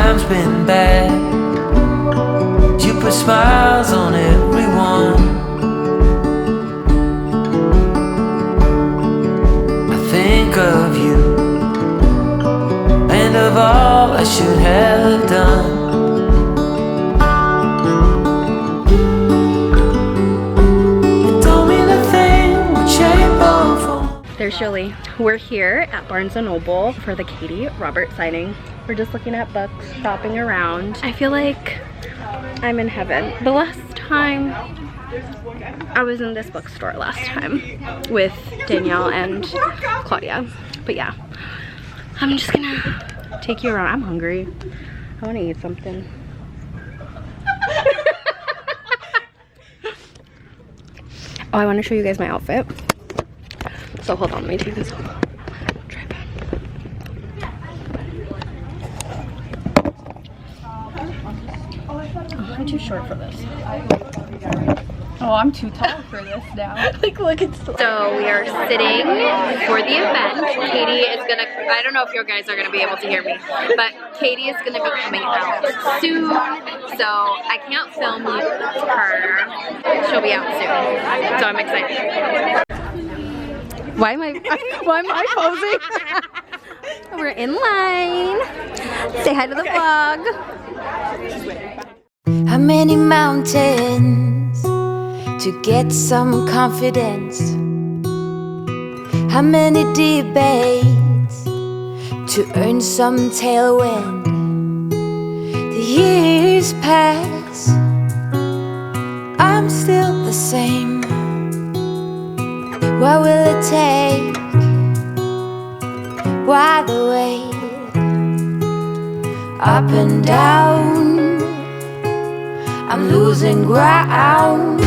times been bad. You put smiles on everyone. I think of you and of all I should have done. There's Jolie. We're here at Barnes & Noble for the Katee Robert signing. We're just looking at books, shopping around. I feel like I'm in heaven. The last time I was in this bookstore last time with Danielle and Claudia. But yeah, I'm just gonna take you around. I'm hungry. I wanna eat something. Oh, I wanna show you guys my outfit. So hold on, let me take this off. Tripod. Oh, I'm too short for this. Oh, I'm too tall for this now. Like, look, it's so we are sitting for the event. Katee is gonna, I don't know if you guys are gonna be able to hear me, but Katee is gonna be coming out soon. So I can't film her. She'll be out soon. So I'm excited. Why am I posing? We're in line. Say hi to the vlog. How many mountains to get some confidence? How many debates to earn some tailwind? The years pass, I'm still the same. What will it take? Why the wait? Up and down, I'm losing ground.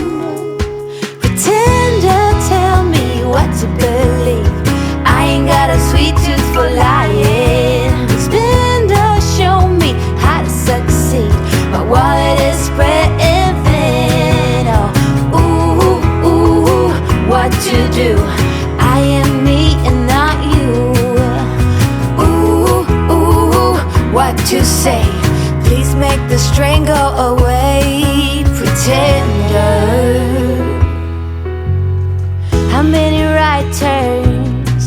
Pretender, tell me what to believe. I ain't got a sweet tooth for lying. Spender, show me how to succeed. My wallet is spreading thin. Oh, ooh, ooh, what to do? I am me and not you. Ooh, ooh, what to say? Please make the strain go away. Pretender. How many right turns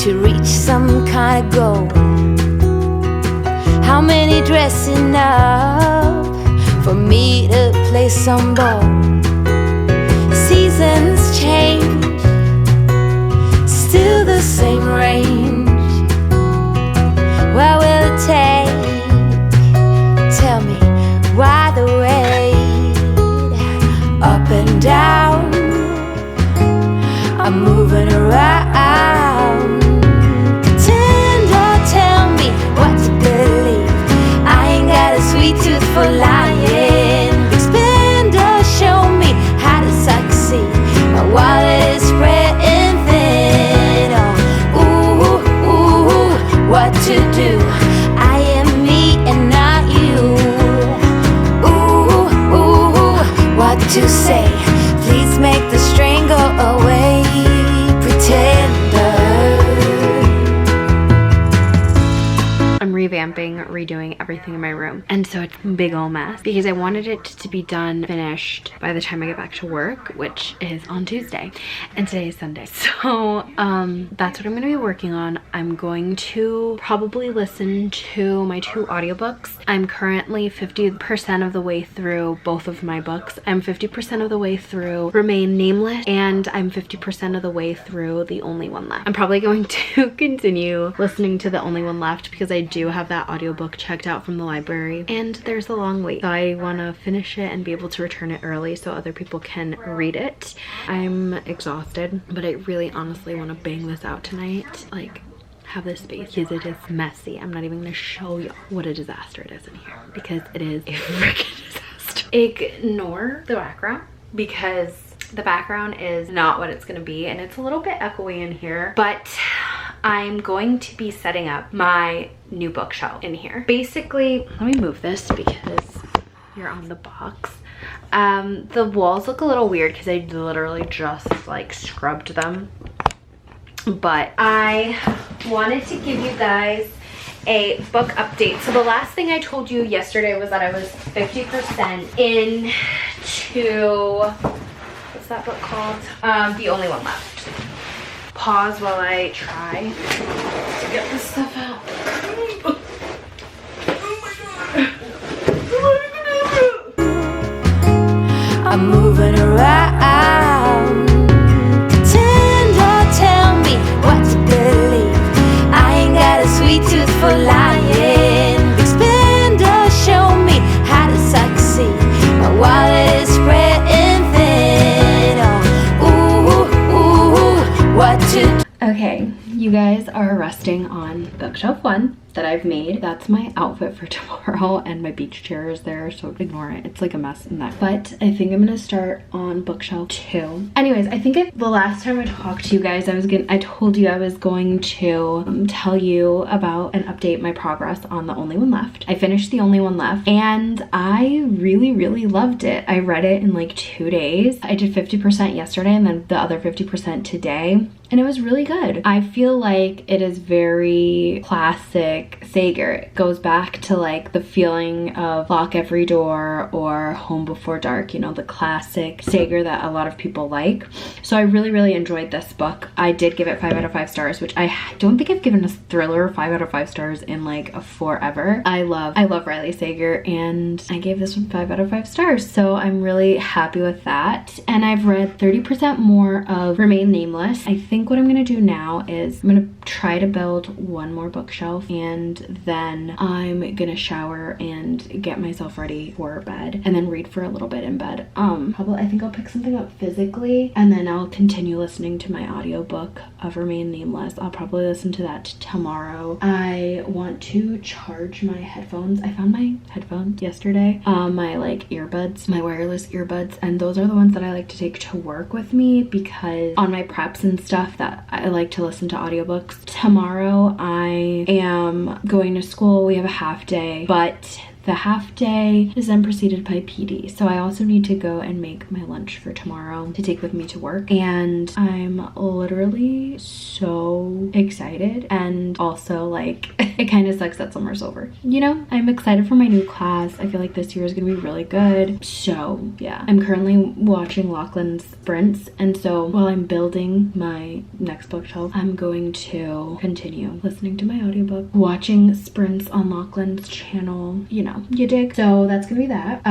to reach some kind of goal? How many dressing up for me to play some ball? Seasons change, still the same range. What will it take? Tell me, why the wait? Up and down, I'm moving around. Pretender, tell me what to believe. I ain't got a sweet tooth for lying. Expender, show me how to succeed. My wallet is spreading thin. Oh, ooh, ooh, what to do? I am me and not you. Ooh, ooh, what to say? Please make the strain go away. Pretender. I'm revamping, redoing everything in my room. And so it's a big ol' mess because I wanted it to be done, finished by the time I get back to work, which is on Tuesday. And today is Sunday. So that's what I'm gonna be working on. I'm going to probably listen to my 2 audiobooks. I'm currently 50% of the way through both of my books. I'm 50% of the way through Remain Nameless, and I'm 50% of the way through The Only One Left. I'm probably going to continue listening to The Only One Left because I do have that audiobook checked out from the library and there's a long wait. So I want to finish it and be able to return it early so other people can read it. I'm exhausted, but I really honestly want to bang this out tonight. Like, have this space because it is messy. I'm not even gonna show you what a disaster it is in here because it is a freaking disaster. Ignore the background because the background is not what it's gonna be and it's a little bit echoey in here, but I'm going to be setting up my new bookshelf in here. Basically, let me move this because you're on the box. The walls look a little weird because I literally just like scrubbed them, but I wanted to give you guys a book update. So the last thing I told you yesterday was that I was 50% into, what's that book called? The Only One Left. Pause while I try to get this stuff out. I'm moving around. Pretend or tell me what to believe. I ain't got a sweet tooth for lying. Expand or show me how to succeed. My wallet is spreading thin. Oh, ooh, what to do? Okay, you guys are resting on bookshelf 1 that I've made. That's my outfit for tomorrow, and my beach chair is there, so ignore it. It's like a mess in that. But I think I'm gonna start on bookshelf 2. Anyways, I think the last time I talked to you guys, I told you I was going to tell you about and update my progress on The Only One Left. I finished The Only One Left, and I really, really loved it. I read it in like 2 days. I did 50% yesterday, and then the other 50% today. And it was really good. I feel like it is very classic Sager. It goes back to like the feeling of Lock Every Door or Home Before Dark, you know, the classic Sager that a lot of people like. So I really, really enjoyed this book. I did give it 5 out of 5 stars, which I don't think I've given a thriller 5 out of 5 stars in like a forever. I love Riley Sager, and I gave this one 5 out of 5 stars. So I'm really happy with that. And I've read 30% more of Remain Nameless. I think what I'm gonna do now is I'm gonna try to build one more bookshelf, and then I'm gonna shower and get myself ready for bed, and then read for a little bit in bed. Probably I think I'll pick something up physically, and then I'll continue listening to my audiobook of Remain Nameless. I'll probably listen to that tomorrow. I want to charge my headphones. I found my headphones yesterday, my like earbuds, my wireless earbuds, and those are the ones that I like to take to work with me, because on my preps and stuff that I like to listen to audiobooks. Tomorrow I am going to school. We have a half day, but the half day is then preceded by PD. So I also need to go and make my lunch for tomorrow to take with me to work. And I'm literally so excited. And also like, it kind of sucks that summer's over. You know, I'm excited for my new class. I feel like this year is gonna be really good. So yeah, I'm currently watching Lachlan's Sprints. And so while I'm building my next bookshelf, I'm going to continue listening to my audiobook, watching Sprints on Lachlan's channel, you know, you dig. So that's gonna be that.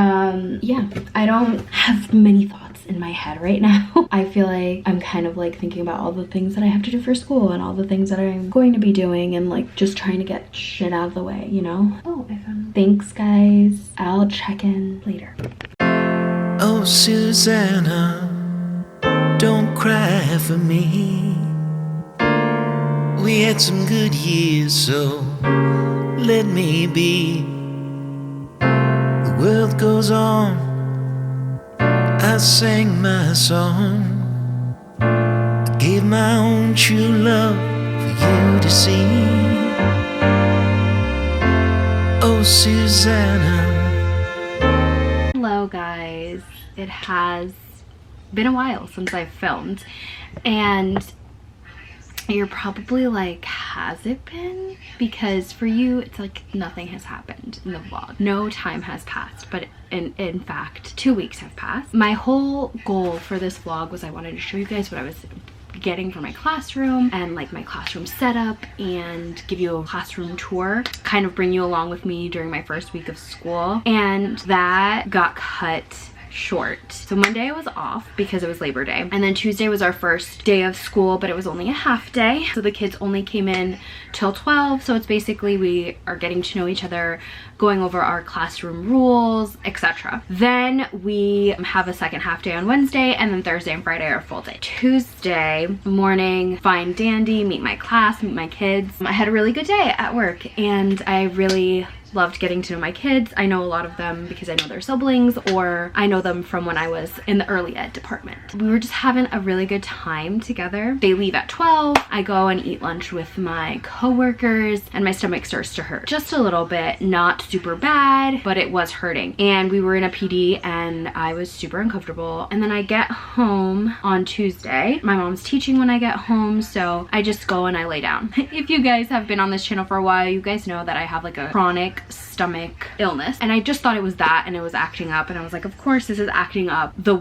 Yeah, I don't have many thoughts in my head right now. I feel like I'm kind of like thinking about all the things that I have to do for school and all the things that I'm going to be doing, and like just trying to get shit out of the way, you know? Oh, I found. Thanks guys. I'll check in later. Oh, Susanna, don't cry for me. We had some good years, so let me be. The world goes on, I sang my song, I gave my own true love for you to see. Oh, Susanna. Hello guys. It has been a while since I've filmed, and you're probably like, has it been? Because for you, it's like nothing has happened in the vlog. No time has passed, but in fact, 2 weeks have passed. My whole goal for this vlog was I wanted to show you guys what I was getting for my classroom and like my classroom setup, and give you a classroom tour, kind of bring you along with me during my first week of school. And that got cut short. So Monday I was off because it was Labor Day, and then Tuesday was our first day of school, but it was only a half day, so the kids only came in till 12. So it's basically we are getting to know each other, going over our classroom rules, etc. Then we have a second half day on Wednesday, and then Thursday and Friday are full day. Tuesday morning, fine dandy, meet my class, meet my kids. I had a really good day at work, and I really loved getting to know my kids. I know a lot of them because I know their siblings, or I know them from when I was in the early ed department. We were just having a really good time together. They leave at 12. I go and eat lunch with my coworkers, and my stomach starts to hurt just a little bit. Not super bad, but it was hurting. And we were in a PD and I was super uncomfortable. And then I get home on Tuesday. My mom's teaching when I get home, so I just go and I lay down. If you guys have been on this channel for a while, you guys know that I have like a chronic stomach illness, and I just thought it was that, and it was acting up, and I was like, of course this is acting up the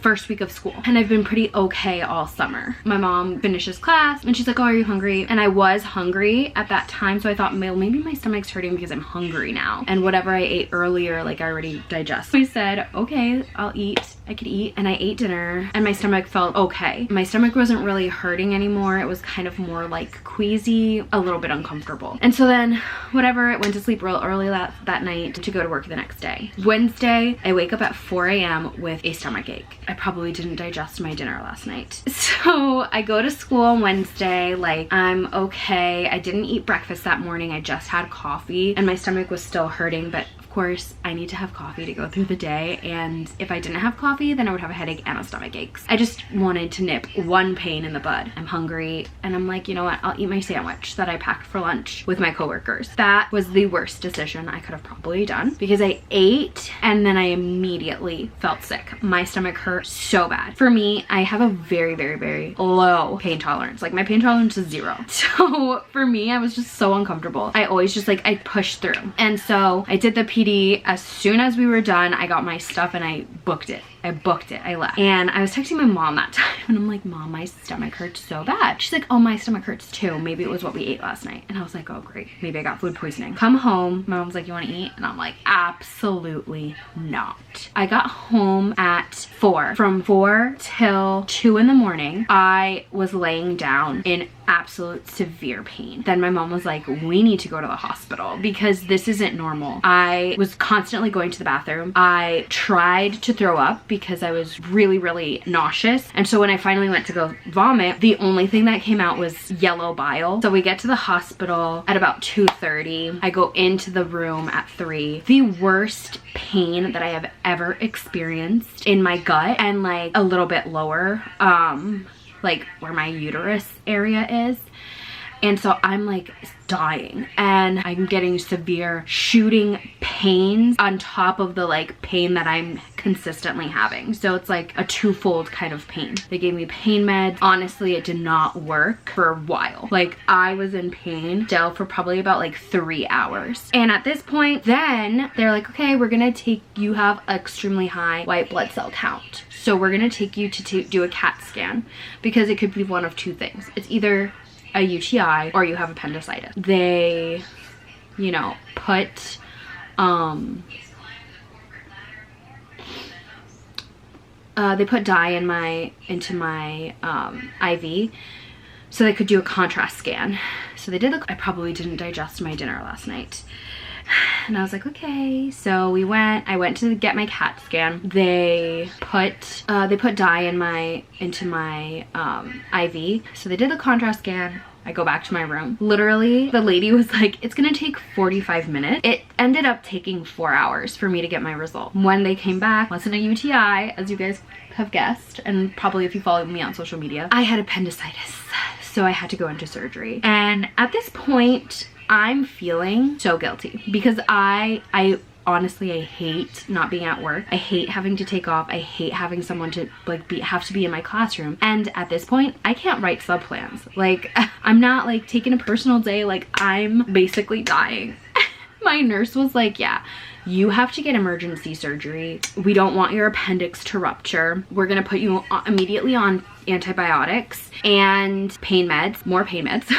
first week of school. And I've been pretty okay all summer. My mom finishes class and she's like, oh, are you hungry? And I was hungry at that time, so I thought, well, maybe my stomach's hurting because I'm hungry now, and whatever I ate earlier, like, I already digest. So I said, okay, I'll eat. I could eat, and I ate dinner, and my stomach felt okay. My stomach wasn't really hurting anymore. It was kind of more like queasy, a little bit uncomfortable. And so then whatever, I went to sleep real early that night to go to work the next day. Wednesday, I wake up at 4 a.m. with a stomach ache. I probably didn't digest my dinner last night. So I go to school on Wednesday, like, I'm okay. I didn't eat breakfast that morning. I just had coffee, and my stomach was still hurting, but of course I need to have coffee to go through the day, and if I didn't have coffee, then I would have a headache and a stomach aches. I just wanted to nip one pain in the bud. I'm hungry, and I'm like, you know what, I'll eat my sandwich that I packed for lunch with my coworkers. That was the worst decision I could have probably done, because I ate and then I immediately felt sick. My stomach hurt so bad. For me, I have a very, very, very low pain tolerance. Like, my pain tolerance is 0. So for me, I was just so uncomfortable. I always just, like, I pushed through. And so I did the PD. As soon as we were done, I got my stuff and I booked it. I left. And I was texting my mom that time, and I'm like, Mom, my stomach hurts so bad. She's like, oh, my stomach hurts too. Maybe it was what we ate last night. And I was like, oh, great. Maybe I got food poisoning. Come home. My mom's like, you want to eat? And I'm like, absolutely not. I got home at 4. From 4 till 2 in the morning, I was laying down in absolute severe pain. Then my mom was like, we need to go to the hospital because this isn't normal. I was constantly going to the bathroom. I tried to throw up because I was really, really nauseous. And so when I finally went to go vomit, the only thing that came out was yellow bile. So we get to the hospital at about 2:30. I go into the room at 3. The worst pain that I have ever experienced in my gut, and like a little bit lower, like where my uterus area is. And so I'm like dying, and I'm getting severe shooting pains on top of the like pain that I'm consistently having. So it's like a twofold kind of pain. They gave me pain meds. Honestly, it did not work for a while. Like, I was in pain still for probably about like 3 hours. And at this point, then they're like, okay, we're gonna take, you have extremely high white blood cell count. So we're gonna take you to do a CAT scan, because it could be one of two things. It's either a UTI or you have appendicitis. They, you know, put they put dye into my IV so they could do a contrast scan. So they did I probably didn't digest my dinner last night. And I was like, okay. So I went to get my CAT scan. They put dye into my IV. So they did the contrast scan. I go back to my room. Literally, the lady was like, it's gonna take 45 minutes. It ended up taking 4 hours for me to get my result. When they came back, wasn't a UTI, as you guys have guessed, and probably if you follow me on social media, I had appendicitis. So I had to go into surgery. And at this point, I'm feeling so guilty because I honestly, I hate not being at work. I hate having to take off. I hate having someone to like have to be in my classroom. And at this point, I can't write sub plans. Like, I'm not like taking a personal day. Like, I'm basically dying. My nurse was like, yeah, you have to get emergency surgery. We don't want your appendix to rupture. We're gonna put you immediately on antibiotics and pain meds, more pain meds,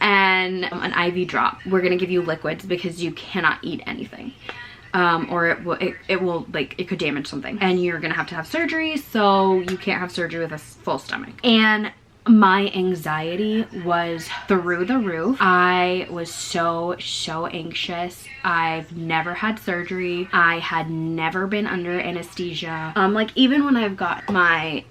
and an IV drop. We're gonna give you liquids because you cannot eat anything. Or it could damage something, and you're gonna have to have surgery, so you can't have surgery with a full stomach. And my anxiety was through the roof. I was so anxious. I've never had surgery. I had never been under anesthesia. Like, even when I've got my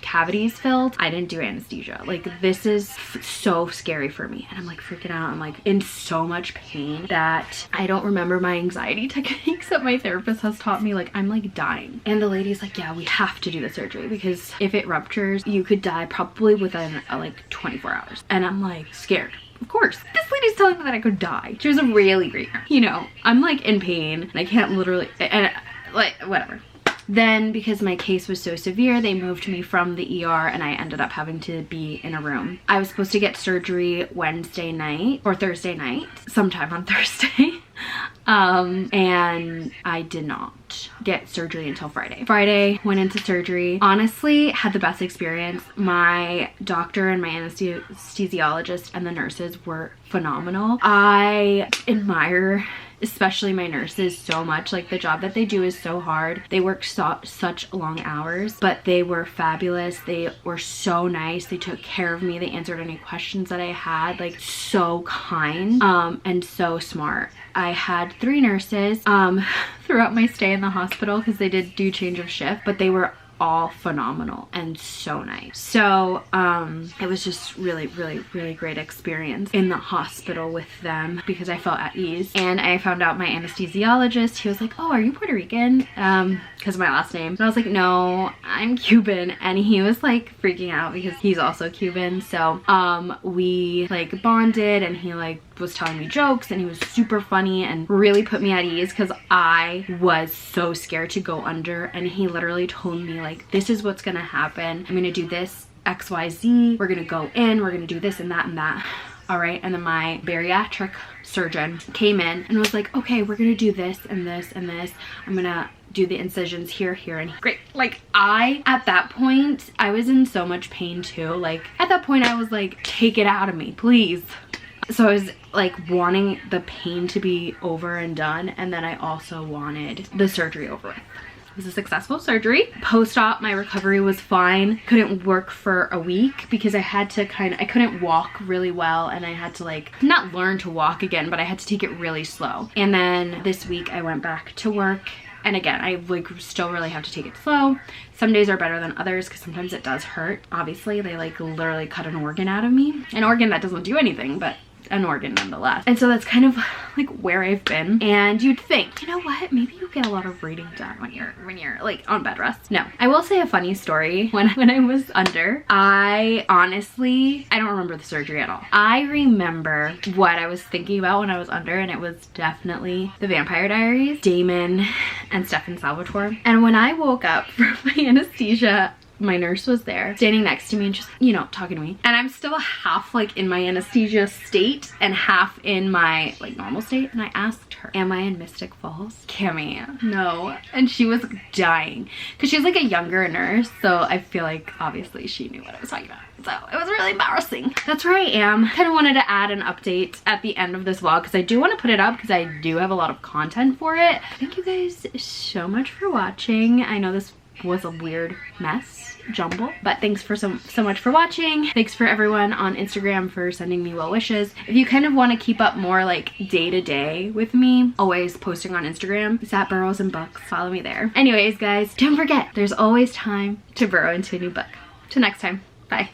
CAT cavities filled, I didn't do anesthesia. Like, this is so scary for me. And I'm like freaking out. I'm like in so much pain that I don't remember my anxiety techniques that my therapist has taught me. Like, I'm like dying. And the lady's like, yeah, we have to do the surgery because if it ruptures, you could die probably within like 24 hours. And I'm like scared. Of course, this lady's telling me that I could die. She was a really great, you know, I'm like in pain and I can't literally, and like, whatever. Then because my case was so severe, they moved me from the ER and I ended up having to be in a room. I was supposed to get surgery Wednesday night or Thursday night, sometime on Thursday. And I did not get surgery until Friday. Friday, went into surgery. Honestly, had the best experience. My doctor and my anesthesiologist and the nurses were phenomenal. I admire especially my nurses so much. Like, the job that they do is so hard. They work such long hours, but they were fabulous. They were so nice. They took care of me. They answered any questions that I had. Like, so kind and so smart. I had 3 nurses throughout my stay in the hospital because they did do change of shift, but they were all phenomenal and so nice. So it was just really great experience in the hospital with them because I felt at ease. And I found out my anesthesiologist, he was like, oh, are you Puerto Rican? Because of my last name. And I was like, no, I'm Cuban. And he was like freaking out because he's also Cuban. So we like bonded and he like was telling me jokes and he was super funny and really put me at ease because I was so scared to go under. And he literally told me like, this is what's gonna happen. I'm gonna do this XYZ. We're gonna go in, we're gonna do this and that and that. All right, and then my bariatric surgeon came in and was like, okay, we're gonna do this and this and this. I'm gonna do the incisions here, here, and here. Great. Like, at that point, I was in so much pain too. Like, at that point, I was like, take it out of me, please. So I was like wanting the pain to be over and done, and then I also wanted the surgery over with. It was a successful surgery. Post-op, my recovery was fine. Couldn't work for a week because I had to I couldn't walk really well, and I had to like, not learn to walk again, but I had to take it really slow. And then this week I went back to work. And again, I like still really have to take it slow. Some days are better than others because sometimes it does hurt. Obviously, they like literally cut an organ out of me. An organ that doesn't do anything, but an organ nonetheless. And so that's kind of like where I've been. And you'd think, you know what, maybe you get a lot of reading done when you're like on bed rest. No, I will say a funny story. When I was under, I honestly don't remember the surgery at all. I remember what I was thinking about when I was under, and it was definitely the Vampire Diaries, Damon and Stefan Salvatore. And when I woke up from my anesthesia, my nurse was there standing next to me and just, you know, talking to me. And I'm still half like in my anesthesia state and half in my like normal state. And I asked her, am I in Mystic Falls? Cami, no. And she was dying because she's like a younger nurse. So I feel like obviously she knew what I was talking about. So it was really embarrassing. That's where I am. Kind of wanted to add an update at the end of this vlog because I do want to put it up because I do have a lot of content for it. Thank you guys so much for watching. I know this was a weird mess jumble, but thanks for so much for watching. Thanks for everyone on Instagram for sending me well wishes. If you kind of want to keep up more like day to day with me, always posting on Instagram, it's at burrowsandbooks. Follow me there. Anyways guys, don't forget, there's always time to burrow into a new book. Till next time, bye.